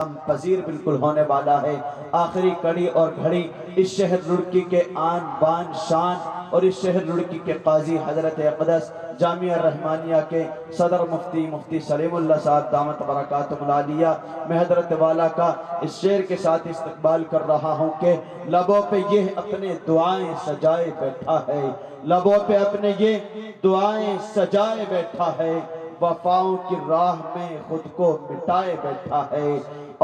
پذیر بالکل ہونے والا ہے۔ آخری کڑی اور گھڑی اس شہر لڑکی کے آن بان شان اور اس شہر لڑکی کے قاضی حضرت اقدس جامعہ رحمانیہ کے صدر مفتی سلیم اللہ صاحب دامت برکاتہ العالیہ میں حضرت والا کا اس شعر کے ساتھ استقبال کر رہا ہوں کہ لبوں پہ یہ اپنے دعائیں سجائے بیٹھا ہے، لبوں پہ اپنے یہ دعائیں سجائے بیٹھا ہے، وفاؤں کی راہ میں خود کو مٹائے بیٹھا ہے،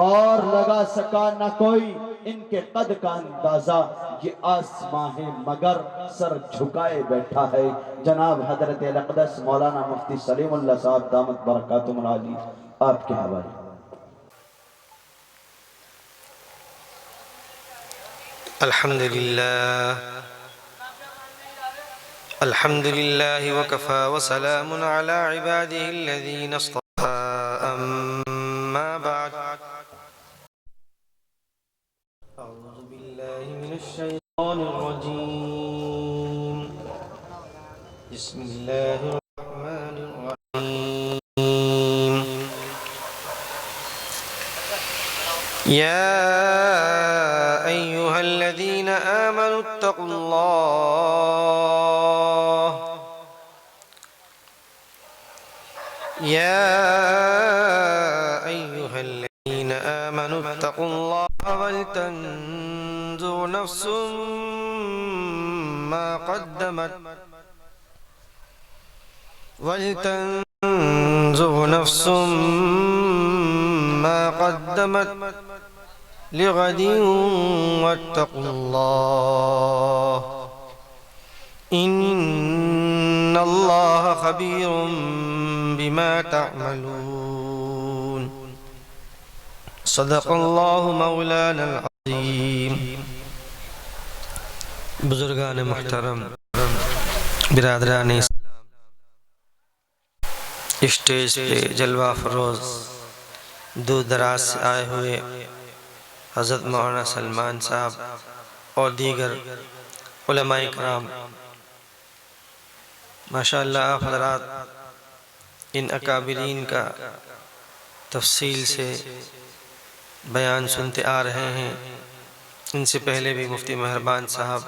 اور لگا سکا نہ کوئی ان کے قد کا اندازہ، یہ آسماں ہے مگر سر جھکائے بیٹھا ہے۔ جناب حضرت الاقدس مولانا مفتی سلیم اللہ صاحب دامت برکاتہم العالی آپ کے حوالے۔ الحمد لله وكفى وسلام على عباده الذين اصطفى أما بعد أعوذ بالله من الشيطان الرجيم بسم الله الرحمن الرحيم يا أيها الذين آمنوا اتقوا الله ولتنظر نفس ما قدمت لغد واتقوا الله إن الله خبير بما تعملون صدق اللہ مولانا العظیم۔ بزرگان محترم، برادران اسلام، اسٹیج پہ جلوہ فروز دور دراز سے آئے ہوئے حضرت مولانا سلمان صاحب اور دیگر علماء کرام، ماشاءاللہ آپ حضرات ان اکابرین کا تفصیل سے بیان سنتے آ رہے ہیں۔ ان سے پہلے بھی مفتی مہربان صاحب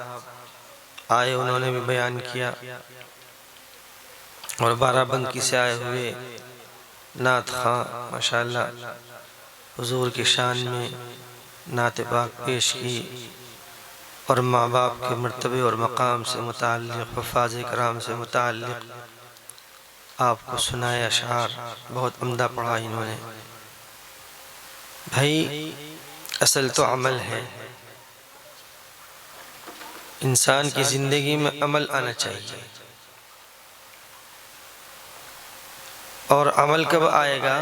آئے، انہوں نے بھی بیان کیا، اور بارہ بنکی سے آئے ہوئے نعت خواں ماشاءاللہ حضور کی شان میں نعت پاک پیش کی، اور ماں باپ کے مرتبے اور مقام سے متعلق، حفاظ کرام سے متعلق آپ کو سنائے اشعار بہت عمدہ پڑھا انہوں نے۔ بھائی اصل تو عمل ہے، انسان کی زندگی میں عمل آنا چاہیے، اور عمل کب آئے گا؟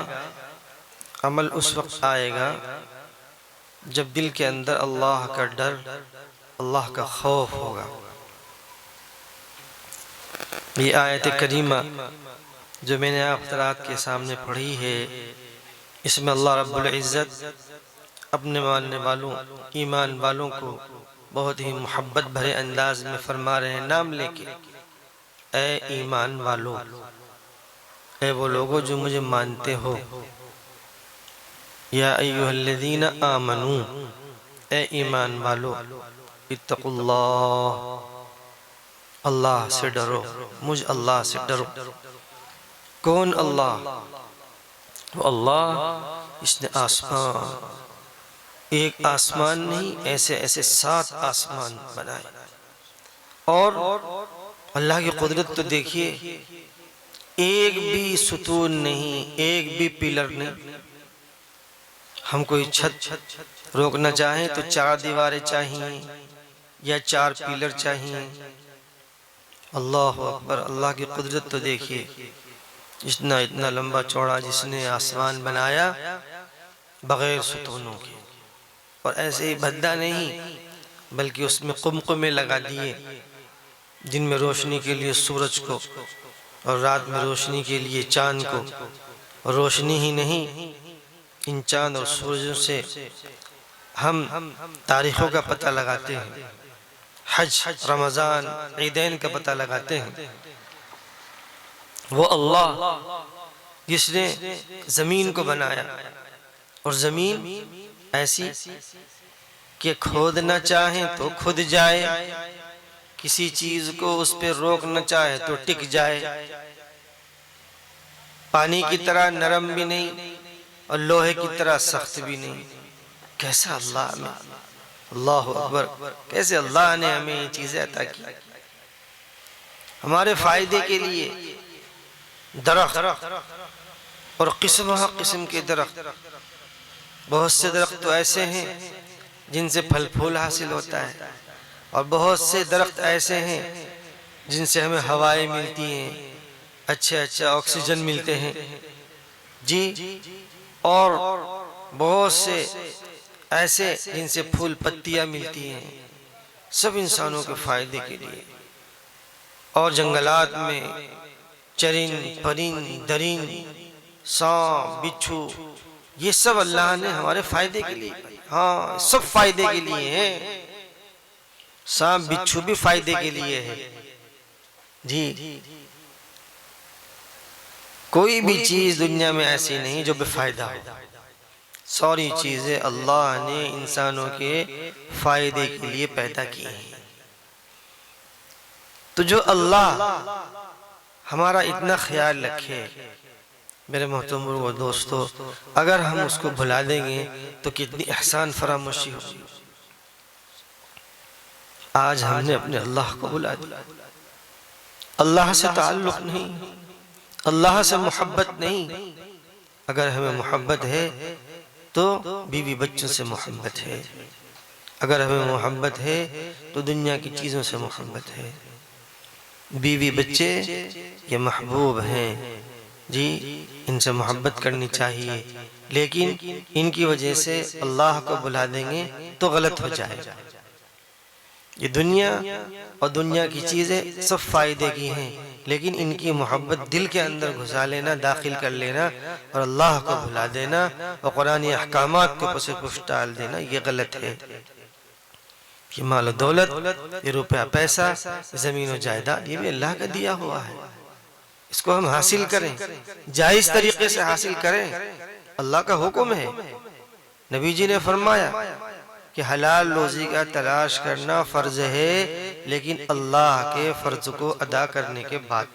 عمل اس وقت آئے گا جب دل کے اندر اللہ کا ڈر، اللہ کا خوف ہوگا۔ یہ آیت کریمہ جو میں نے آپ حضرات کے سامنے پڑھی ہے، اس میں اللہ رب العزت اپنے ماننے والوں، ایمان والوں کو بہت ہی محبت بھرے انداز میں فرما رہے ہیں، نام لے کے، اے ایمان والو، اے وہ لوگوں جو مجھے مانتے ہو، یا ایہا الذین آمنو، اے ایمان والو، اتقوا اللہ، اللہ سے ڈرو، مجھ اللہ سے ڈرو۔ کون اللہ؟ وہ اللہ اس نے آسمان، ایک آسمان نہیں، ایسے ایسے 7 آسمان بنائے، اور اللہ کی قدرت تو دیکھیے، ایک بھی ستون نہیں، ایک بھی پلر نہیں۔ ہم کوئی چھت روکنا چاہیں تو 4 دیواریں چاہیے یا 4 پلر چاہیے۔ اللہ اکبر، اللہ کی قدرت تو دیکھیے، اتنا لمبا چوڑا جس نے آسمان بنایا بغیر ستونوں کے، اور ایسے ہی بھدا نہیں بلکہ اس میں قمقمے لگا دیے، دن میں روشنی کے لیے سورج کو اور رات میں روشنی کے لیے چاند کو۔ روشنی ہی نہیں، ان چاند اور سورجوں سے ہم تاریخوں کا پتہ لگاتے ہیں، حج، رمضان، عیدین کا پتہ لگاتے ہیں۔ وہ اللہ جس نے زمین کو بنایا اور زمین ایسی کہ کھودنا چاہیں تو کھد جائے، کسی چیز کو اس پہ روکنا چاہے تو ٹک جائے، پانی کی طرح نرم بھی نہیں اور لوہے کی طرح سخت بھی نہیں۔ کیسا اللہ نے، اللہ اکبر، کیسے اللہ نے ہمیں یہ چیزیں عطا کی ہمارے فائدے کے لیے۔ درخت اور قسم قسم کے درخت، بہت سے درخت تو ایسے ہیں جن سے پھل پھول حاصل ہوتا ہے، اور بہت سے درخت ایسے ہیں جن سے ہمیں ہوائیں ملتی ہیں، اچھے آکسیجن ملتے ہیں جی، اور بہت سے ایسے جن سے پھول پتیاں ملتی ہیں، سب انسانوں کے فائدے کے لیے۔ اور جنگلات میں چرند پرند درند، سانپ بچھو، یہ سب اللہ نے ہمارے فائدے کے لیے، ہاں سب فائدے کے لیے ہیں۔ سانپ بچھو بھی فائدے کے لیے ہے جی۔ کوئی بھی چیز دنیا میں ایسی نہیں جو بے فائدہ ہو، ساری چیزیں اللہ نے انسانوں کے فائدے کے لیے پیدا کی ہیں۔ تو جو اللہ ہمارا اتنا خیال رکھے میرے محترم بزرگوں دوستو، اگر ہم اس کو بھلا دیں گے تو کتنی احسان فراموشی ہوگی۔ آج ہم نے اپنے اللہ کو بھلا دیا، اللہ سے تعلق نہیں، اللہ سے محبت نہیں۔ اگر ہمیں محبت ہے تو بیوی بچوں سے محبت ہے، اگر ہمیں محبت ہے تو دنیا کی چیزوں سے محبت ہے۔ بیوی بچے یہ محبوب ہیں جی، ان سے محبت کرنی چاہیے، لیکن ان کی وجہ سے اللہ کو بھلا دیں گے تو غلط ہو جائے گا۔ یہ دنیا اور دنیا کی چیزیں سب فائدے کی ہیں، لیکن ان کی محبت دل کے اندر گھسا لینا، داخل کر لینا اور اللہ کو بھلا دینا اور قرآنی احکامات کو پس پش ڈال دینا، یہ غلط ہے۔ یہ مال و دولت، یہ روپیہ پیسہ، زمین و جائیداد، یہ بھی اللہ کا دیا ہوا ہے، اس کو ہم حاصل کریں، جائز طریقے سے حاصل کریں، اللہ کا حکم ہے۔ نبی جی نے فرمایا کہ حلال روزی کا تلاش کرنا فرض ہے، لیکن اللہ کے فرض کو ادا کرنے کے بعد۔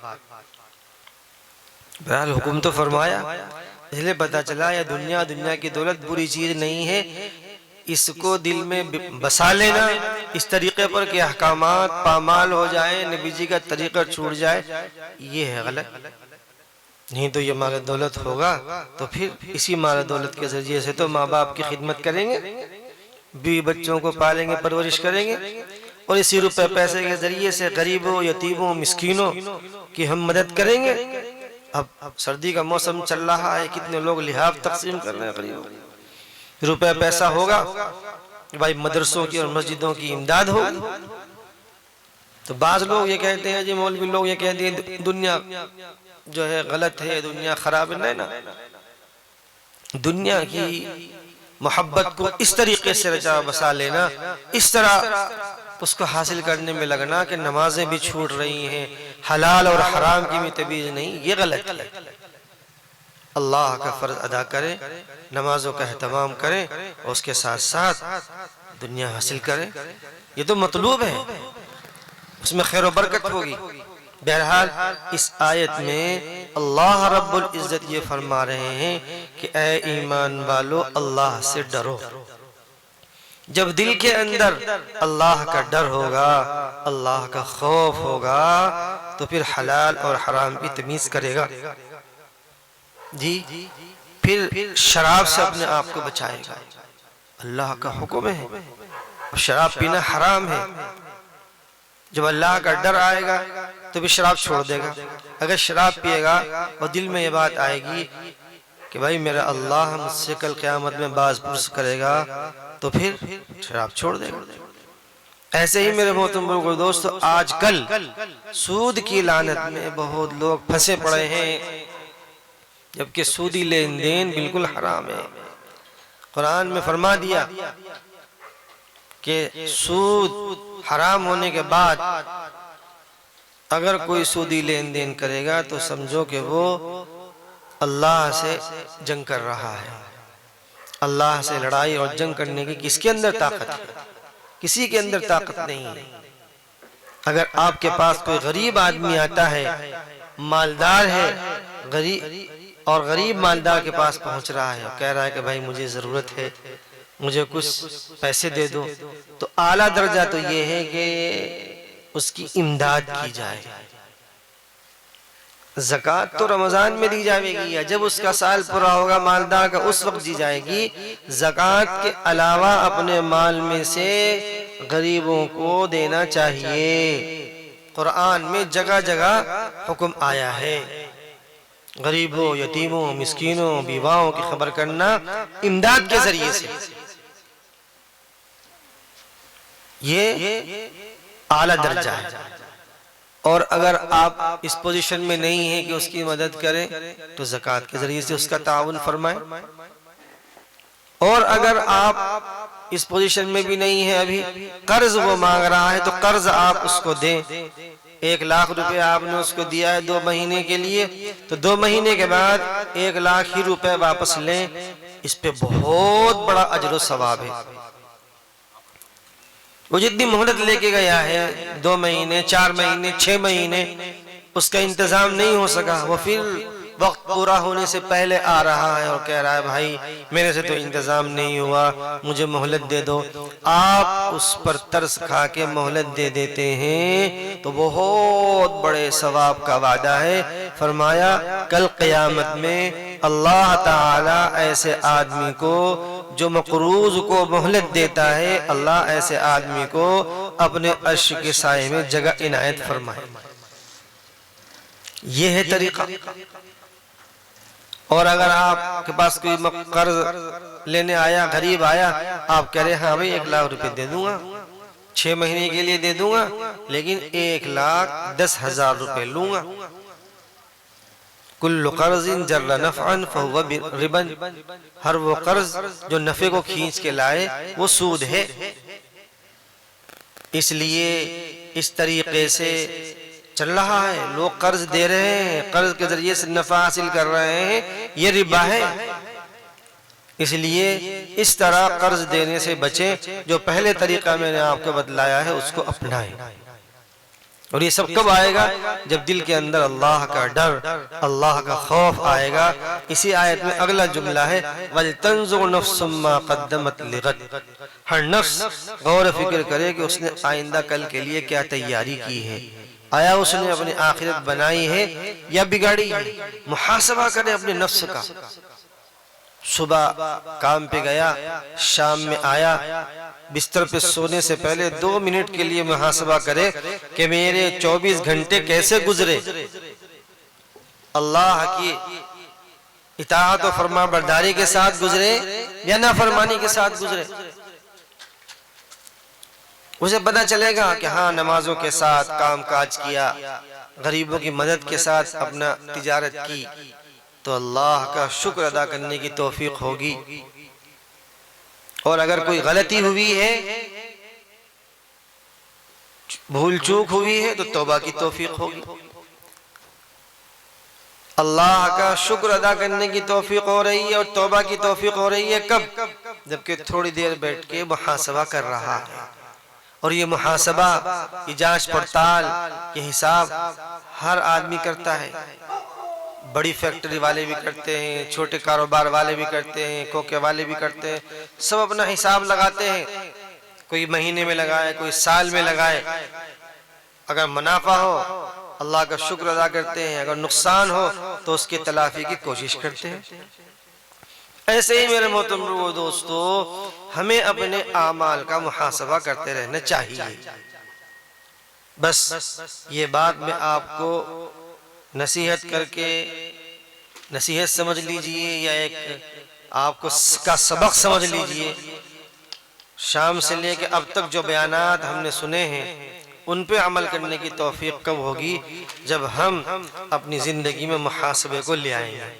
بہرحال حکم تو فرمایا، اس لئے پتہ چلا یہ دنیا کی دولت بری چیز نہیں ہے، اس کو دل میں بسا لینا اس طریقے پر کہ احکامات پامال ہو جائیں، نبی جی کا طریقہ چھوٹ جائے، یہ ہے غلط۔ نہیں تو یہ مال دولت ہوگا تو پھر اسی مال دولت کے ذریعے سے تو ماں باپ کی خدمت کریں گے، بیوی بچوں کو پالیں گے، پرورش کریں گے، اور اسی روپے پیسے کے ذریعے سے غریبوں، یتیموں، مسکینوں کی ہم مدد کریں گے۔ اب سردی کا موسم چل رہا ہے، کتنے لوگ لحاف تقسیم کر رہے ہیں غریبوں، روپے پیسہ ہوگا بھائی مدرسوں کی اور مسجدوں کی امداد ہوگی۔ تو بعض لوگ یہ کہتے ہیں جی، مولوی لوگ یہ کہتے ہیں دنیا جو ہے غلط ہے، دنیا خراب ہے۔ نہیں نا، دنیا کی محبت کو اس طریقے سے رچا بسا لینا، اس طرح اس کو حاصل کرنے میں لگنا کہ نمازیں بھی چھوٹ رہی ہیں، حلال اور حرام کی بھی تمیز نہیں، یہ غلط ہے۔ اللہ کا فرض ادا کریں، نمازوں کا اہتمام کریں، اور اس کے ساتھ ساتھ دنیا حاصل کریں، یہ تو مطلوب ہے، اس میں خیر و برکت ہوگی۔ بہرحال اس آیت میں اللہ رب العزت یہ فرما رہے ہیں کہ اے ایمان والو اللہ سے ڈرو۔ جب دل کے اندر اللہ کا ڈر ہوگا، اللہ کا خوف ہوگا، تو پھر حلال اور حرام کی تمیز کرے گا جی، پھر شراب سے اپنے آپ کو بچائے گا۔ اللہ کا حکم ہے، شراب پینا حرام ہے۔ جب اللہ کا ڈر آئے گا تو بھی شراب چھوڑ دے گا۔ اگر شراب پیے گا اور دل میں یہ بات آئے گی کہ بھائی میرا اللہ مجھ سے کل قیامت میں باز پرس کرے گا، تو پھر شراب چھوڑ دے گا۔ ایسے ہی میرے محترم بزرگوں دوستو، آج کل سود کی لعنت میں بہت لوگ پھنسے پڑے ہیں، جبکہ سودی لین دین بالکل حرام ہے۔ قرآن میں فرما دیا کہ سود حرام ہونے کے بعد اگر کوئی سودی لین دین کرے گا تو سمجھو کہ وہ اللہ سے جنگ کر رہا ہے، اللہ سے لڑائی اور جنگ کرنے کی کس کے اندر طاقت ہے؟ کسی کے اندر طاقت نہیں ہے۔ اگر آپ کے پاس کوئی غریب آدمی آتا ہے، مالدار ہے، غریب مالدار کے پاس پہنچ رہا ہے اور کہہ رہا ہے کہ بھائی مجھے ضرورت ہے، مجھے کچھ پیسے دے دو، تو اعلیٰ درجہ تو یہ ہے کہ اس کی امداد کی جائے۔ زکوٰۃ تو رمضان میں دی جائے گی یا جب اس کا سال پورا ہوگا مالدار کا، اس وقت دی جائے گی۔ زکوٰۃ کے علاوہ اپنے مال میں سے غریبوں کو دینا چاہیے۔ قرآن میں جگہ جگہ حکم آیا ہے، غریبوں، یتیموں، مسکینوں، بیواؤں کی خبر کرنا امداد کے ذریعے سے، یہ اعلیٰ درجہ ہے۔ اور اگر آپ اس پوزیشن میں نہیں ہیں کہ اس کی مدد کریں تو زکوٰۃ کے ذریعے سے اس کا تعاون فرمائیں۔ اور اگر آپ اس پوزیشن میں بھی نہیں ہیں، ابھی قرض وہ مانگ رہا ہے تو قرض آپ اس کو دیں۔ 1,00,000 روپے آپ نے اس کو دیا ہے 2 مہینے کے لیے، تو 2 مہینے کے بعد 1,00,000 ہی روپے واپس لیں، اس پہ بہت بڑا اجر و ثواب ہے۔ وہ جتنی مہلت لے کے گیا ہے 2 مہینے، 4 مہینے، 6 مہینے، اس کا انتظام نہیں ہو سکا، وہ پھر وقت پورا ہونے سے پہلے آ رہا ہے اور کہہ رہا ہے بھائی میرے سے تو انتظام نہیں ہوا، مجھے مہلت دے دو۔ آپ اس پر ترس کھا کے مہلت دے دیتے ہیں تو بہت بڑے ثواب کا وعدہ ہے۔ فرمایا کل قیامت میں اللہ تعالی ایسے آدمی کو جو مقروض کو مہلت دیتا ہے، اللہ ایسے آدمی کو اپنے عرش کے سائے میں جگہ عنایت فرمائے۔ یہ ہے طریقہ۔ اور اگر آپ کے پاس کوئی قرض لینے آیا، غریب آیا، آپ کہہ رہے ہاں بھائی 1,00,000 روپے دے دوں گا، 6 مہینے کے لیے دے دوں گا، لیکن 1,10,000 روپے لوں گا۔ کل قرض جر نفعا فهو ربا، ہر وہ قرض جو نفع کو کھینچ کے لائے وہ سود ہے۔ اس لیے اس طریقے سے چل رہا ہے، لوگ قرض دے رہے ہیں، قرض کے ذریعے سے نفع حاصل کر رہے ہیں، یہ ربا ہے۔ اس لیے اس طرح قرض دینے سے بچیں، جو پہلے طریقہ میں نے آپ کو بتلایا ہے اس کو اپنائیں۔ اور یہ سب کب آئے گا؟ جب دل کے اندر اللہ کا ڈر، اللہ کا خوف آئے گا۔ اسی آیت میں اگلا جملہ ہے وَلْتَنْظُرْ نَفْسٌ مَّا قَدَّمَتْ لِغَدٍ، ہر نفس غور و فکر کرے کہ اس نے آئندہ کل کے لیے کیا تیاری کی ہے، آیا اس نے اپنی آخرت بنائی ہے یا بگاڑی ہے۔ محاسبہ کرے اپنے نفس کا۔ صبح کام پہ گیا، شام میں آیا، بستر پہ سونے سے پہلے 2 منٹ کے لیے محاسبہ کرے کہ میرے 24 گھنٹے کیسے گزرے، اللہ کی اطاعت و فرما برداری کے ساتھ گزرے یا نافرمانی کے ساتھ گزرے۔ اسے پتہ چلے گا کہ ہاں نمازوں کے ساتھ کام کاج کیا، غریبوں کی مدد کے ساتھ اپنا تجارت کی، تو اللہ کا شکر ادا کرنے کی توفیق ہوگی۔ اور اگر کوئی غلطی ہوئی ہے، بھول چوک ہوئی ہے، تو توبہ کی توفیق ہوگی۔ اللہ کا شکر ادا کرنے کی توفیق ہو رہی ہے اور توبہ کی توفیق ہو رہی ہے کب؟ جبکہ تھوڑی دیر بیٹھ کے محاسبہ کر رہا ہے۔ اور یہ محاسبہ، یہ جانچ پڑتال، یہ حساب ہر آدمی کرتا ہے۔ بڑی فیکٹری والے بھی کرتے ہیں، چھوٹے کاروبار والے بھی کرتے ہیں، کوکے والے بھی کرتے ہیں، سب اپنا حساب لگاتے ہیں۔ کوئی مہینے میں لگائے، کوئی سال میں لگائے۔ اگر منافع ہو اللہ کا شکر ادا کرتے ہیں، اگر نقصان ہو تو اس کی تلافی کی کوشش کرتے ہیں۔ ایسے ہی میرے محترم دوستو، ہمیں اپنے اعمال کا محاسبہ کرتے رہنا چاہیے۔ بس یہ بات میں آپ کو نصیحت کر کے نصیحت سمجھ لیجئے یا ایک آپ کو کا سبق سمجھ لیجئے۔ شام سے لے کے اب تک جو بیانات ہم نے سنے ہیں ان پہ عمل کرنے کی توفیق کب ہوگی؟ جب ہم اپنی زندگی میں محاسبے کو لے آئیں گے۔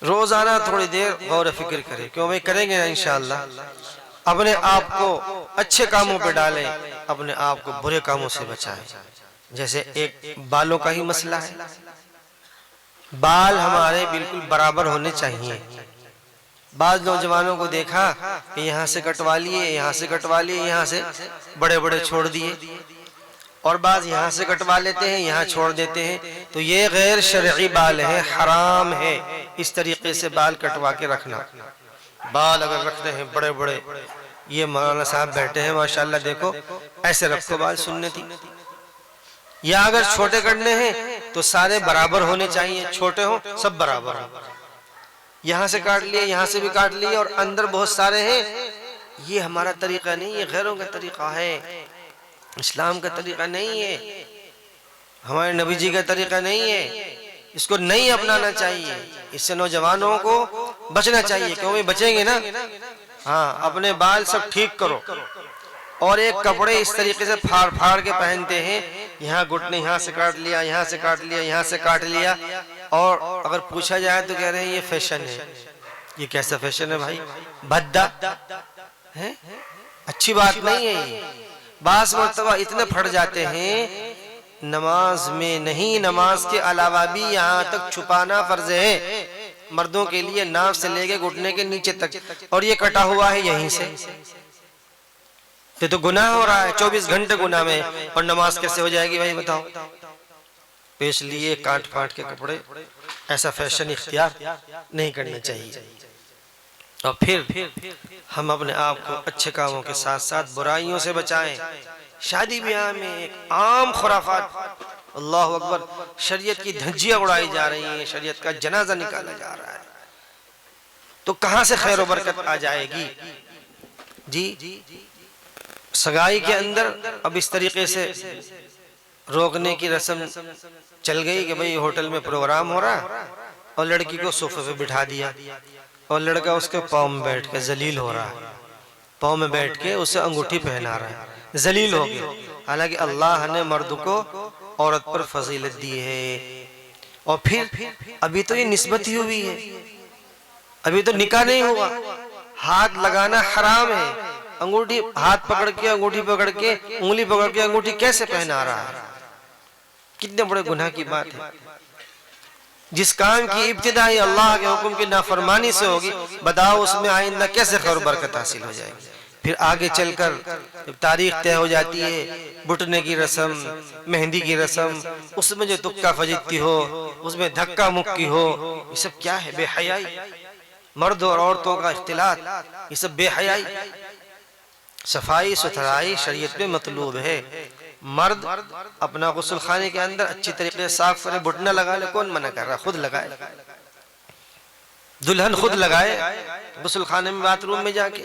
روزانہ تھوڑی دیر غور و فکر کریں، کیوں بھائی کریں گے نا انشاءاللہ۔ اپنے آپ کو اچھے کاموں پہ ڈالیں، اپنے آپ کو برے کاموں سے بچائیں۔ جیسے ایک بالوں کا ہی مسئلہ ہے، بال ہمارے بالکل برابر ہونے چاہیے، بعض نوجوانوں کو دیکھا کہ یہاں سے کٹوا لیے، یہاں سے کٹوا لیے، یہاں سے بڑے بڑے چھوڑ دیے، اور بعض یہاں سے کٹوا لیتے ہیں، یہاں چھوڑ دیتے ہیں، تو یہ غیر شرعی بال ہے، حرام ہے اس طریقے سے بال کٹوا کے رکھنا۔ بال اگر رکھتے ہیں بڑے بڑے، یہ مولانا صاحب بیٹھے ہیں ماشاءاللہ، دیکھو ایسے رکھو بال، سنتی۔ یا اگر چھوٹے کرنے ہیں تو سارے برابر ہونے چاہیے، چھوٹے ہوں سب برابر ہوں۔ یہاں سے کاٹ لیے، یہاں سے بھی کاٹ لیے، اور اندر بہت سارے ہیں، یہ ہمارا طریقہ نہیں، یہ غیروں کا طریقہ ہے، اسلام کا طریقہ نہیں ہے، ہمارے نبی جی کا طریقہ نہیں ہے، اس کو نہیں اپنانا چاہیے، اس سے نوجوانوں کو بچنا چاہیے، کیوں بھی بچیں گے نا؟ ہاں، اپنے بال سب ٹھیک کرو۔ اور ایک کپڑے اس طریقے سے پھاڑ پھاڑ کے پہنتے ہیں، یہاں گھٹنے یہاں سے کاٹ لیا، یہاں سے کاٹ لیا، یہاں سے کاٹ لیا، اور اگر پوچھا جائے تو کہہ رہے ہیں یہ فیشن ہے۔ یہ کیسا فیشن ہے بھائی؟ بھدا ہے، اچھی بات نہیں ہے یہ۔ بعض مرتبہ اتنے پھٹ جاتے ہیں، نماز میں نہیں، نماز کے علاوہ بھی یہاں تک چھپانا فرض ہے مردوں کے لیے، ناف سے لے کے گھٹنے کے نیچے تک، اور یہ کٹا ہوا ہے یہیں سے، تو گناہ ہو رہا ہے، 24 گھنٹے گناہ میں، اور نماز کیسے ہو جائے گی بھائی بتاؤ؟ پیش لیے کاٹ پھاٹ کے کپڑے، ایسا فیشن اختیار نہیں کرنا چاہیے۔ اور پھر ہم اپنے آپ کو اچھے کاموں کے ساتھ ساتھ برائیوں سے بچائیں۔ شادی بیاہ میں ایک عام خرافات، اللہ اکبر، شریعت کی دھجیاں اڑائی جا رہی ہیں، شریعت کا جنازہ نکالا جا رہا ہے، تو کہاں سے خیر و برکت آ جائے گی؟ جی، سگائی کے اندر اب اس طریقے سے روکنے کی رسم چل گئی کہ بھئی ہوٹل میں پروگرام ہو رہا، اور لڑکی کو صوفے پہ بٹھا دیا، اور لڑکا اس کے پاؤں میں بیٹھ کے ذلیل ہو رہا ہے، پاؤں میں بیٹھ کے اسے انگوٹھی پہنا رہا ہے، ذلیل ہو گیا۔ حالانکہ اللہ نے مرد کو عورت پر فضیلت دی ہے، اور پھر ابھی تو یہ نسبت ہی ہوئی ہے، ابھی تو نکاح نہیں ہوا، ہاتھ لگانا حرام ہے، انگوٹھی ہاتھ پکڑ کے، انگوٹھی پکڑ کے، انگلی پکڑ کے انگوٹھی کیسے پہنا رہا ہے؟ کتنے بڑے گناہ کی بات ہے۔ جس کام کی ابتدائی اللہ کے حکم کی نافرمانی سے ہوگی، بتاؤ اس میں آئندہ کیسے خیر و برکت حاصل ہو جائے گی؟ پھر آگے چل کر جب تاریخ طے ہو جاتی ہے، بٹنے کی رسم، مہندی کی رسم، اس میں جو تکہ فجتی ہو، اس میں دھکا مکی ہو، یہ سب کیا ہے؟ بے حیائی، مرد اور عورتوں کا اختلاط، یہ سب بے حیائی۔ صفائی ستھرائی شریعت میں مطلوب ہے، مرد اپنا غسل خانے کے اندر اچھی طریقے سے صاف کرے، بٹنا لگا لے، کون منع کر رہا؟ خود لگائے، دلہن خود لگائے، غسل خانے میں، باتھ روم میں جا کے،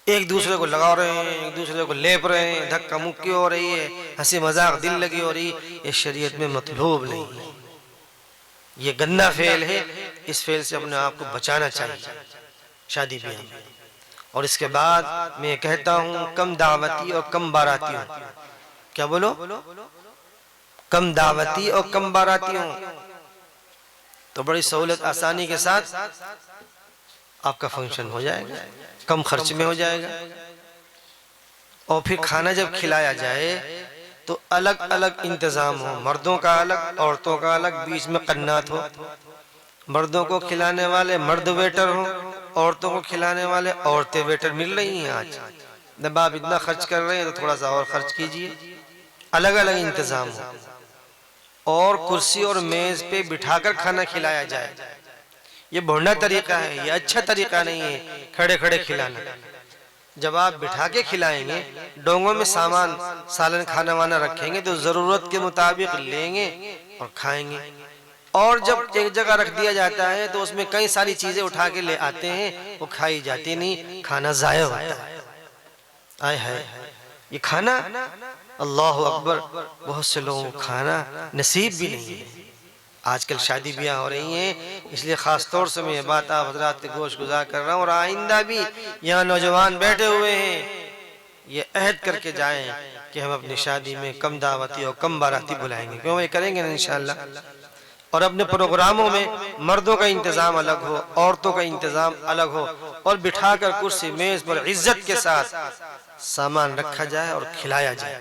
ایک دوسرے کو لگا رہے ہیں، ایک دوسرے کو لیپ رہے ہیں، دھکا مکی ہو رہی ہے، ہنسی مذاق دل لگی ہو رہی ہے، یہ شریعت میں مطلوب نہیں ہے، یہ گندا فعل ہے، اس فعل سے اپنے آپ کو بچانا چاہیے شادی بیاہ میں۔ اور اس کے بعد میں کہتا ہوں کم دعوتی اور کم باراتی ہوں، کیا بولو؟ کم دعوتی اور کم باراتی ہوں، تو بڑی سہولت آسانی کے ساتھ آپ کا فنکشن ہو جائے گا، کم خرچ میں ہو جائے گا۔ اور پھر کھانا جب کھلایا جائے تو الگ الگ انتظام ہو، مردوں کا الگ، عورتوں کا الگ، بیچ میں قنات ہو، مردوں کو کھلانے والے مرد ویٹر ہوں، عورتوں کو کھلانے والے عورتیں ویٹر مل رہی ہیں۔ آج جب آپ اتنا خرچ کر رہے ہیں تو تھوڑا سا اور خرچ کیجئے، الگ الگ انتظام ہو، اور کرسی اور میز پہ بٹھا کر کھانا کھلایا جائے۔ یہ بھونڈا طریقہ ہے، یہ اچھا طریقہ نہیں ہے کھڑے کھڑے کھلانا۔ جب آپ بٹھا کے کھلائیں گے، ڈونگوں میں سامان سالن کھانا وانا رکھیں گے تو ضرورت کے مطابق لیں گے اور کھائیں گے، اور جب ایک جگہ رکھ دیا جاتا ہے تو اس میں کئی ساری چیزیں اٹھا کے لے آتے ہیں، وہ کھائی جاتی نہیں، کھانا ضائع ہوتا ہے۔ آئے ہائے، یہ کھانا، اللہ اکبر، بہت سے لوگوں کو کھانا نصیب بھی نہیں ہے۔ آج کل شادی بیاہ ہو رہی ہیں، اس لیے خاص طور سے میں یہ بات آپ حضرات کے گوش گزار کر رہا ہوں، اور آئندہ بھی یہاں نوجوان بیٹھے ہوئے ہیں، یہ عہد کر کے جائیں کہ ہم اپنی شادی میں کم دعوتی اور کم باراتی بلائیں گے، کیوں یہ کریں گے نا انشاءاللہ۔ اور اپنے پروگراموں میں مردوں کا انتظام الگ ہو، عورتوں کا انتظام الگ ہو، اور بٹھا کر کرسی میز پر عزت کے ساتھ سامان رکھا جائے اور کھلایا جائے۔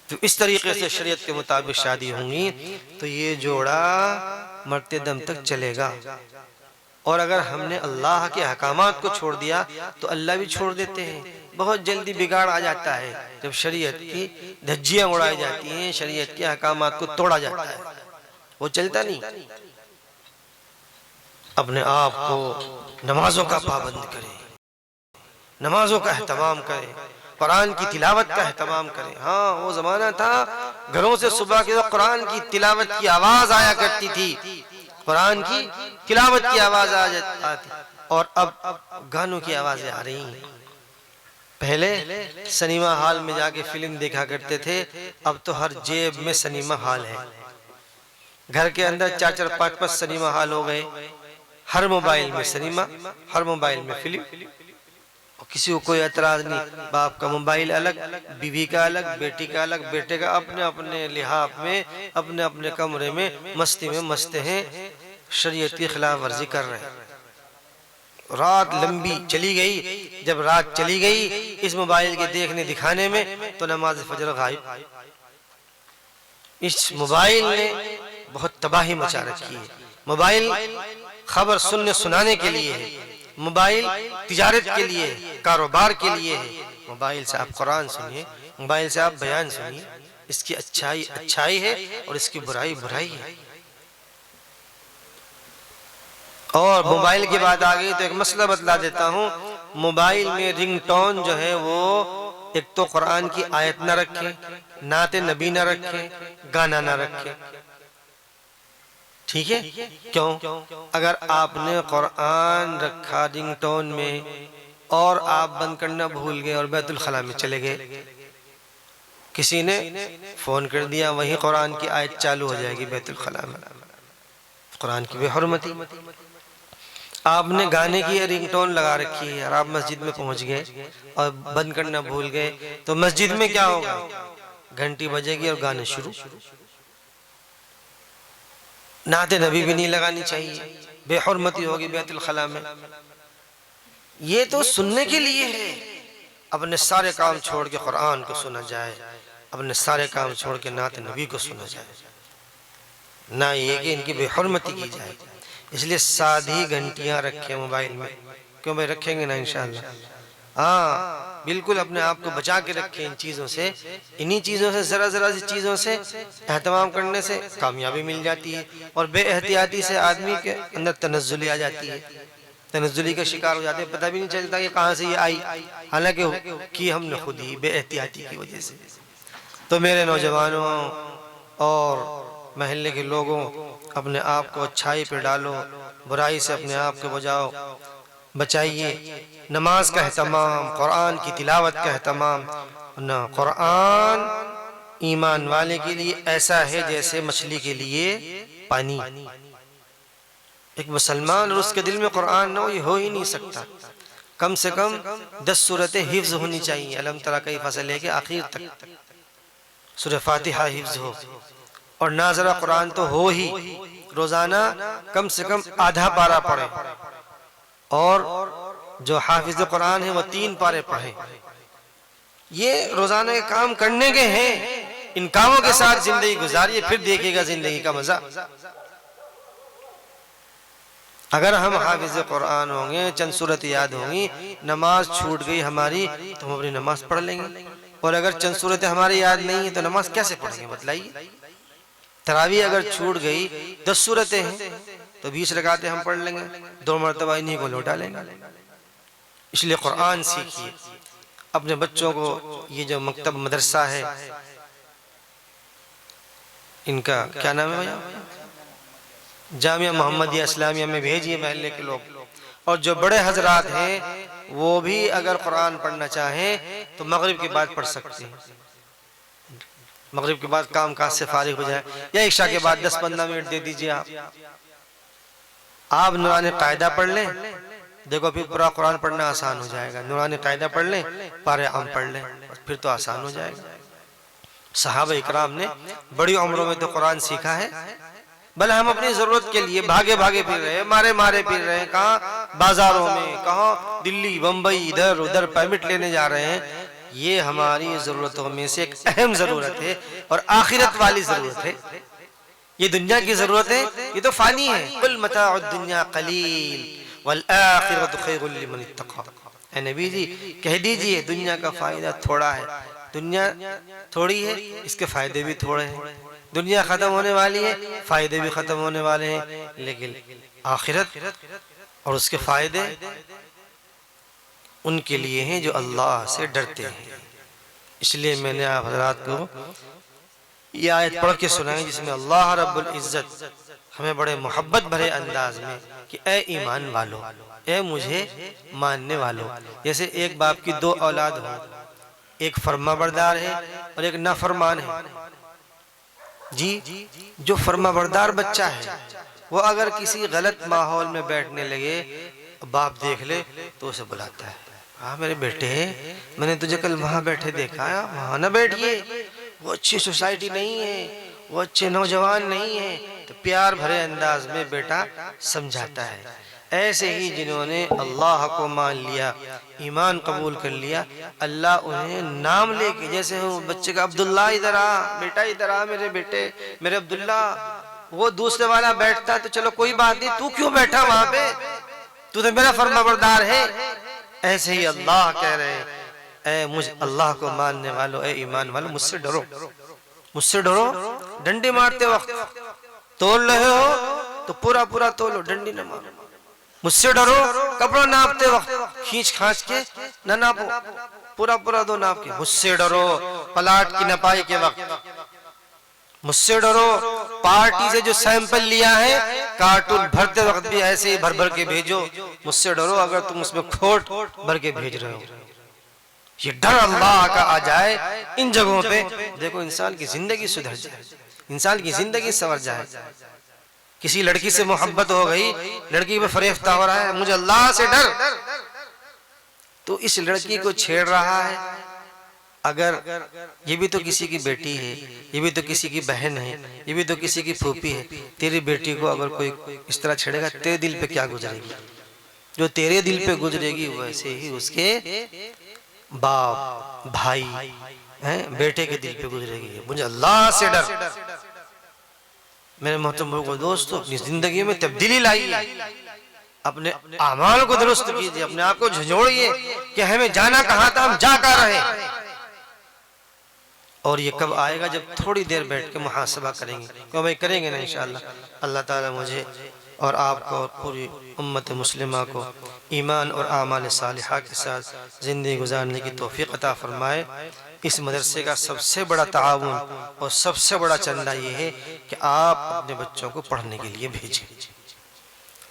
تو اس طریقے سے شریعت کے مطابق شادی ہوں گی تو یہ جوڑا مرتے دم تک چلے گا۔ اور اگر ہم نے اللہ کے احکامات کو چھوڑ دیا تو اللہ بھی چھوڑ دیتے ہیں. بہت جلدی بگاڑ آ جاتا ہے جب شریعت کی دھجیاں اڑائی جاتی ہیں، شریعت کے احکامات کو توڑا جاتا ہے، وہ چلتا نہیں. اپنے آپ کو نمازوں کا پابند کرے، نمازوں کا اہتمام کرے، قرآن کی تلاوت کا اہتمام کرے. ہاں وہ زمانہ تھا گھروں سے صبح کے وقت قرآن کی تلاوت کی آواز آیا کرتی تھی، قرآن کی تلاوت کی آواز آتی، اور اب گانوں کی آوازیں آ رہی ہیں. پہلے سنیما ہال میں جا کے فلم دیکھا کرتے تھے، اب تو ہر جیب میں سنیما ہال ہے. گھر کے اندر 4-4 5-5 سنیما ہال ہو گئے. ہر موبائل میں سنیما، ہر موبائل میں فلم. کسی کو کوئی اعتراض نہیں، باپ کا موبائل الگ، بیوی کا الگ، بیٹی کا الگ، بیٹے کا اپنے اپنے لحاظ میں اپنے اپنے کمرے میں مستی میں مست ہیں، شریعت کی خلاف ورزی کر رہے ہیں. رات لمبی چلی گئی، جب رات چلی گئی اس موبائل کے دیکھنے دکھانے میں تو نماز فجر غائب. اس موبائل نے بہت تباہی مچا رکھی ہے. موبائل خبر سننے سنانے کے لیے ہے، موبائل تجارت کے لیے ہے، کاروبار کے لیے ہے. موبائل سے آپ قرآن سنیے، موبائل سے آپ بیان سنیے. اس کی اچھائی اچھائی ہے اور اس کی برائی برائی ہے. اور موبائل کی بات آ گئی تو ایک مسئلہ بتلا دیتا ہوں. موبائل میں رنگ ٹون جو ہے وہ ایک تو قرآن کی آیت نہ رکھے، نعت نبی نہ رکھے، گانا نہ رکھے. ٹھیک ہے؟ کیوں؟ اگر آپ نے قرآن رکھا رنگ ٹون میں اور آپ بند کرنا بھول گئے اور بیت الخلاء میں چلے گئے، کسی نے فون کر دیا وہیں قرآن کی آیت چالو ہو جائے گی بیت الخلاء میں. قرآن کی بے حرمتی. آپ نے گانے کی رنگ ٹون لگا رکھی ہے اور آپ مسجد میں پہنچ گئے اور بند کرنا بھول گئے تو مسجد میں کیا ہوگا؟ گھنٹی بجے گی اور گانے شروع. نعت نبی بھی نہیں لگانی چاہیے، بے حرمتی ہوگی بیت الخلاء میں. یہ تو سننے کے لیے ہے. اپنے سارے کام چھوڑ کے قرآن کو سنا جائے، اپنے سارے کام چھوڑ کے نعت نبی کو سنا جائے، نہ یہ کہ ان کی بے حرمتی کی جائے. اس لیے سادھی گھنٹیاں رکھیں موبائل میں. کیوں بھائی رکھیں گے نا انشاءاللہ. ہاں بالکل اپنے آپ کو بچا کے رکھیں ان چیزوں سے. انہی چیزوں سے ذرا ذرا سی چیزوں سے اہتمام کرنے سے کامیابی مل جاتی ہے، اور بے احتیاطی سے آدمی کے اندر تنزلی آ جاتی ہے، تنزلی کا شکار ہو جاتے ہیں. پتہ بھی نہیں چلتا کہ کہاں سے یہ آئی، حالانکہ کی ہم نے خود ہی بے احتیاطی کی وجہ سے. تو میرے نوجوانوں اور محلے کے لوگوں، اپنے آپ کو اچھائی پہ ڈالو، برائی سے اپنے آپ کو بچائیے. نماز کا اہتمام، قرآن کی تلاوت کا اہتمام. نہ قرآن ایمان والے کے لیے ایسا ہے جیسے مچھلی کے لیے پانی. ایک مسلمان اور اس کے دل میں قرآن نہ ہو، یہ ہو ہی نہیں سکتا. کم سے کم 10 سورتیں حفظ ہونی چاہیے، الم تری کیف سے لے کے آخر تک. سورہ فاتحہ حفظ ہو، اور ناظرہ قرآن تو ہو ہی. روزانہ کم سے کم آدھا پارہ پڑھیں، اور جو حافظ قرآن ہے وہ 3 پارے پڑھیں. یہ روزانہ کے کام کرنے کے ہیں. ان کاموں کے ساتھ زندگی گزاریے، پھر دیکھیے گا زندگی کا مزہ. اگر ہم حافظ قرآن ہوں گے، چند سورت یاد ہوں گی، نماز چھوٹ گئی ہماری تو ہم اپنی نماز پڑھ لیں گے. اور اگر چند سورتیں ہماری یاد نہیں ہیں تو نماز کیسے پڑھیں گے بتلائیے. تراویح اگر چھوٹ گئی 10 سورتیں ہیں تو 20 رکعتیں ہم پڑھ لیں گے، 2 مرتبہ انہی کو لوٹا لیں گے. اس لیے قرآن سیکھیے. اپنے بچوں کو یہ جو مکتب مدرسہ ہے، ان کا کیا نام ہے، جامعہ محمدیہ اسلامیہ میں بھیجیے محلے کے لوگ. اور جو بڑے حضرات ہیں وہ بھی اگر قرآن پڑھنا چاہیں تو مغرب کے بعد پڑھ سکتے ہیں. مغرب کے بعد کام کاج سے فارغ ہو جائے، یا عشاء کے بعد 10-15 منٹ دے دیجئے. آپ نورانی قاعدہ پڑھ لیں، دیکھو پھر پورا قرآن پڑھنا آسان ہو جائے گا. نورانی قاعدہ پڑھ لیں، پارے عام پڑھ لیں، پھر تو آسان ہو جائے گا. صحابہ اکرام نے بڑی عمروں میں تو قرآن سیکھا ہے. بل ہم اپنی ضرورت کے لیے بھاگے بھاگے پھر رہے ہیں، مارے مارے پھر رہے ہیں. کہاں بازاروں میں، کہاں دلی بمبئی، ادھر ادھر پرمٹ لینے جا رہے ہیں. یہ ہماری ضرورتوں میں سے ایک اہم ضرورت ہے اور آخرت والی ضرورت ہے. یہ دنیا کی ضرورت ہے، یہ تو فانی ہے. قل متاع الدنیا قلیل والآخرۃ خیر لمن اتقی. اے نبی جی کہہ دیجئے دنیا کا فائدہ تھوڑا ہے. دنیا تھوڑی ہے، اس کے فائدے بھی تھوڑے ہیں. دنیا ختم ہونے والی ہے، فائدے بھی ختم ہونے والے ہیں، لیکن آخرت اور اس کے فائدے ان کے لیے ہیں جو اللہ سے ڈرتے ہیں. اس لیے میں نے آپ حضرات کو یہ آیت پڑھ کے سنائی جس میں اللہ رب العزت ہمیں بڑے محبت بھرے انداز میں کہ اے ایمان والو، اے مجھے ماننے والو. جیسے ایک باپ کی دو اولاد ہوں، ایک فرما بردار ہے اور ایک نافرمان ہے. جی جو فرما بردار بچہ ہے وہ اگر کسی غلط ماحول میں بیٹھنے لگے، باپ دیکھ لے تو اسے بلاتا ہے، ہاں میرے بیٹے میں نے تجھے کل وہاں بیٹھے دیکھا ہے، وہاں نہ بیٹھئے، وہ اچھی سوسائٹی نہیں ہے، وہ اچھے نوجوان نہیں ہے. تو پیار بھرے انداز میں بیٹا سمجھاتا ہے. ایسے ہی جنہوں نے اللہ کو مان لیا، ایمان قبول کر لیا، اللہ انہیں نام لے کے، جیسے ہوں بچے کا عبداللہ ادھر آ بیٹا، ادھر آ میرے بیٹے، میرے عبداللہ. وہ دوسرے والا بیٹھتا تو چلو کوئی بات نہیں، تو کیوں بیٹھا وہاں پہ، تو تو میرا فرما بردار ہے. ایسے ہی اللہ کہہ رہے ہیں اے مجھ اللہ کو ماننے والو، اے ایمان والو، مجھ سے ڈرو، مجھ سے ڈرو. ڈنڈی مارتے وقت تول رہے ہو تو پورا پورا تولو، ڈنڈی نہ مارو. مجھ سے ڈرو کپڑا ناپتے وقت کھینچ کھانچ کے نہ ناپو، پورا پورا دو ناپ کے. مجھ سے ڈرو پلاٹ کی نپائی کے وقت. مجھ سے ڈرو پارٹی سے جو سیمپل لیا ہے کارٹون بھرتے وقت بھی ایسے ہی بھر بھر کے بھیجو. مجھ سے ڈرو اگر تم اس میں کھوٹ بھر کے بھیج رہے ہو. یہ ڈر اللہ کا آ جائے ان جگہوں پہ، دیکھو انسان کی زندگی سدھر جائے، انسان کی زندگی سنور جائے. کسی لڑکی سے محبت ہو گئی، لڑکی پہ فریفتہ ہو رہا ہے، مجھے اللہ سے ڈر، تو اس لڑکی کو چھیڑ رہا ہے. اگر یہ بھی تو کسی کی بیٹی ہے، یہ بھی تو کسی کی بہن ہے، یہ بھی تو کسی کی پھوپھی ہے. تیری بیٹی کو اگر کوئی اس طرح چھیڑے گا تیرے دل پہ کیا گزرے گی؟ جو تیرے دل پہ گزرے گی ویسے ہی اس کے باپ بھائی بیٹے کے دل پہ گزرے گی. مجھے اللہ سے ڈر. میرے محترم کو دوستو، اپنی زندگی میں تبدیلی لائیے، اپنے اعمال کو درست کیجئے، اپنے آپ کو جھنجھوڑیے کہ ہمیں جانا کہاں تھا، ہم جا کہاں رہے. اور یہ کب آئے گا؟ جب تھوڑی دیر بیٹھ کے محاسبہ کریں گے، کیوں بھائی کریں گے نا انشاءاللہ. اللہ تعالیٰ مجھے اور آپ کو اور پوری امت مسلمہ کو ایمان اور اعمال صالحہ کے ساتھ زندگی گزارنے کی توفیق عطا فرمائے. اس مدرسے کا سب سے بڑا تعاون اور سب سے بڑا چندہ یہ ہے کہ آپ اپنے بچوں کو پڑھنے کے لیے بھیجیں،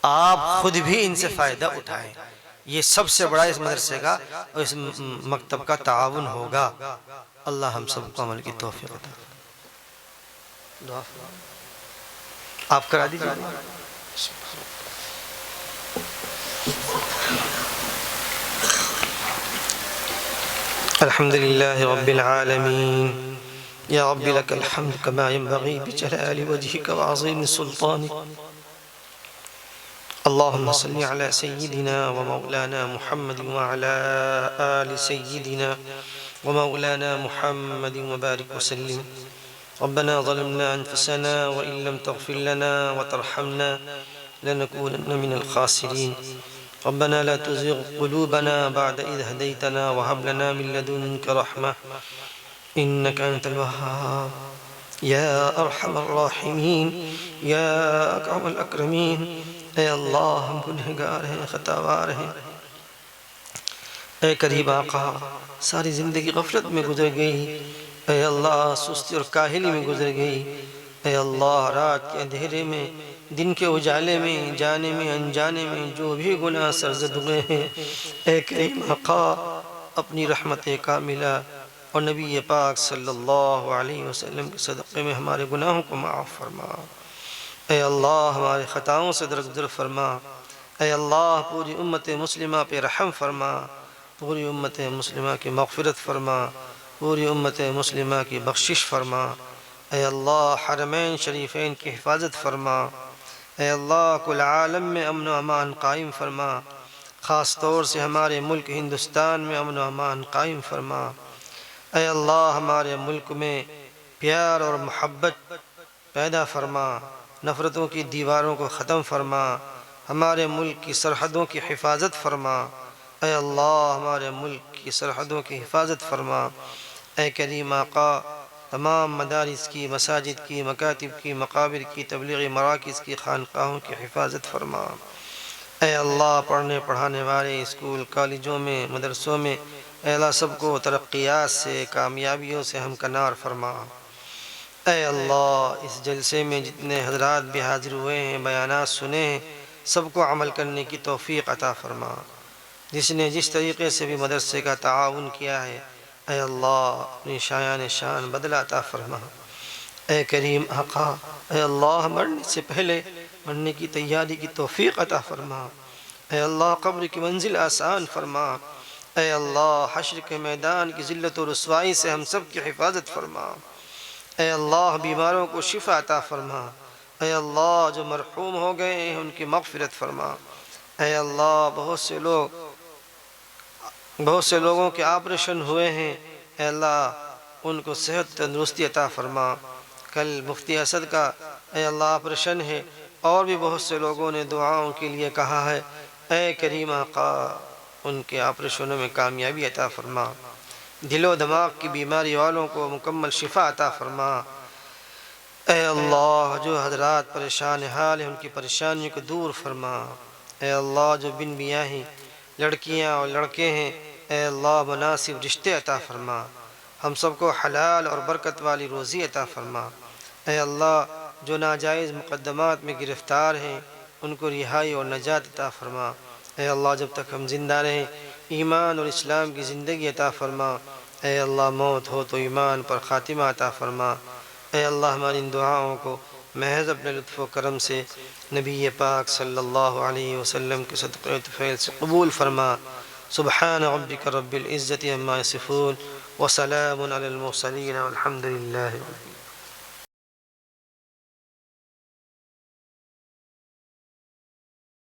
آپ خود بھی ان سے فائدہ اٹھائیں. یہ سب سے بڑا اس مدرسے کا اور اس مکتب کا تعاون ہوگا. اللہ ہم سب کو عمل کی توفیق عطا فرمائے. دعا آپ کرا دیجیے. الحمد لله رب العالمين يا رب لك الحمد كما ينبغي بجلال وجهك وعظيم سلطانك. اللهم صل على سيدنا ومولانا محمد وعلى آل سيدنا ومولانا محمد وبارك وسلم. ربنا ظلمنا أنفسنا وإن لم تغفر لنا وترحمنا لنكونن من الخاسرين. ربنا لا تزغ قلوبنا بعد إذ هديتنا وهب لنا من لدنك رحمة إنك أنت الوهاب. يا أرحم الراحمين يا أكرم الأكرمين. اے اللہ ہم گنہگار ہیں، خطاوار ہیں. اے قریب آقا ساری زندگی غفلت میں گزر گئی، اے اللہ سستی اور کاہلی میں گزر گئی. اے اللہ رات کے اندھیرے میں، دن کے اجالے میں، جانے میں انجانے میں جو بھی گناہ سرزد ہوئے ہیں، اے کریم آقا اپنی رحمت کاملہ اور نبی پاک صلی اللہ علیہ وسلم کے صدقے میں ہمارے گناہوں کو معاف فرما. اے اللہ ہمارے خطاؤں سے درگزر فرما. اے اللہ پوری امت مسلمہ پہ رحم فرما، پوری امت مسلمہ کی مغفرت فرما، پوری امت مسلمہ کی بخشش فرما. اے اللہ حرمین شریفین کی حفاظت فرما. اے اللہ کل عالم میں امن و امان قائم فرما، خاص طور سے ہمارے ملک ہندوستان میں امن و امان قائم فرما. اے اللہ ہمارے ملک میں پیار اور محبت پیدا فرما، نفرتوں کی دیواروں کو ختم فرما، ہمارے ملک کی سرحدوں کی حفاظت فرما۔ اے اللہ ہمارے ملک کی سرحدوں کی حفاظت فرما۔ اے کریم آقا تمام مدارس کی، مساجد کی، مکاتب کی، مقابر کی، تبلیغی مراکز کی، خانقاہوں کی حفاظت فرما۔ اے اللہ پڑھنے پڑھانے والے اسکول کالجوں میں، مدرسوں میں، اے اللہ سب کو ترقیات سے، کامیابیوں سے ہمکنار فرما۔ اے اللہ اس جلسے میں جتنے حضرات بھی حاضر ہوئے ہیں، بیانات سنے ہیں، سب کو عمل کرنے کی توفیق عطا فرما۔ جس نے جس طریقے سے بھی مدرسے کا تعاون کیا ہے، اے اللہ اپنی شایان شان بدلہ عطا فرما۔ اے کریم آقا اے اللہ مرنے سے پہلے مرنے کی تیاری کی توفیق عطا فرما۔ اے اللہ قبر کی منزل آسان فرما۔ اے اللہ حشر کے میدان کی ذلت و رسوائی سے ہم سب کی حفاظت فرما۔ اے اللہ بیماروں کو شفا عطا فرما۔ اے اللہ جو مرحوم ہو گئے ہیں ان کی مغفرت فرما۔ اے اللہ بہت سے لوگوں کے آپریشن ہوئے ہیں، اے اللہ ان کو صحت تندرستی عطا فرما۔ کل مفتی اسد کا اے اللہ آپریشن ہے، اور بھی بہت سے لوگوں نے دعاؤں کے لیے کہا ہے۔ اے کریم آقا ان کے آپریشنوں میں کامیابی عطا فرما۔ دل و دماغ کی بیماری والوں کو مکمل شفا عطا فرما۔ اے اللہ جو حضرات پریشان حال ہیں ان کی پریشانیوں کو دور فرما۔ اے اللہ جو بن بیاہیں لڑکیاں اور لڑکے ہیں، اے اللہ مناسب رشتے عطا فرما۔ ہم سب کو حلال اور برکت والی روزی عطا فرما۔ اے اللہ جو ناجائز مقدمات میں گرفتار ہیں ان کو رہائی اور نجات عطا فرما۔ اے اللہ جب تک ہم زندہ رہیں ایمان اور اسلام کی زندگی عطا فرما۔ اے اللہ موت ہو تو ایمان پر خاتمہ عطا فرما۔ اے اللہ ہماری ان دعاؤں کو محض اپنے لطف و کرم سے نبی پاک صلی اللہ علیہ وسلم کے صدقے و طفیل سے قبول فرما۔ سبحان ربک رب العزت عما یصفون وسلام علی المرسلین والحمد للہ رب العالمین۔